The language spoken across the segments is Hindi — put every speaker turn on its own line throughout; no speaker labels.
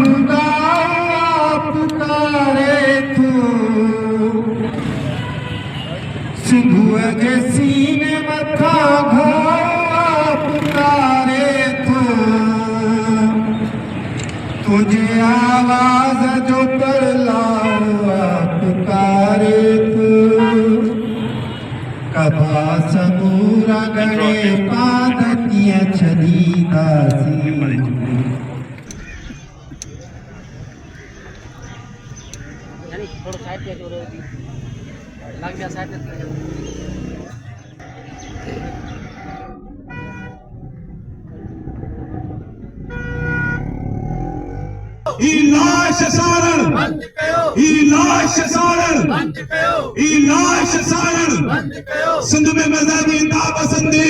खुदा पुकारे तू सिंधुआ के सीने मथा घोड़ा पुकारे तू तुझे आवाज जो तरलावा पुकारे तू कबा समूरा गणे पादतिया छदी दासी
थोड़ा साइड पे लग गया साइड पे
लाश सारण बंद कयो लाश सारण बंद कयो लाश सारण बंद कयो सिंध में मजहबी नापसंदी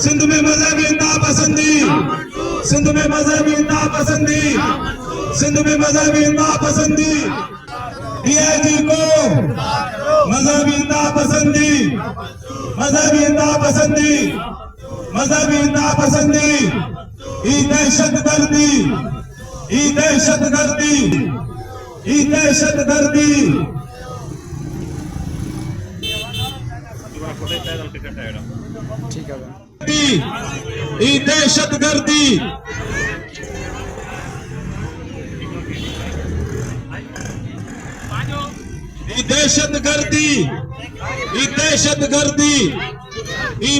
सिंध में मजहबी नापसंदी सिंध में मजहबी नापसंदी सिंध में मजहबी नापसंदी डीआईजी को मजहबी नापसंदी मजहबी नापसंदी मजहबी नापसंदी दहशतगर्दी दहशतगर्दी दहशतगर्दी
ठीक है
दहशतगर्दी दहशतगर्दी दहशतगर्दी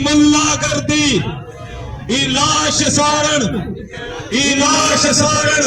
मुल्ला गर्दी लाश सारण लाश सारण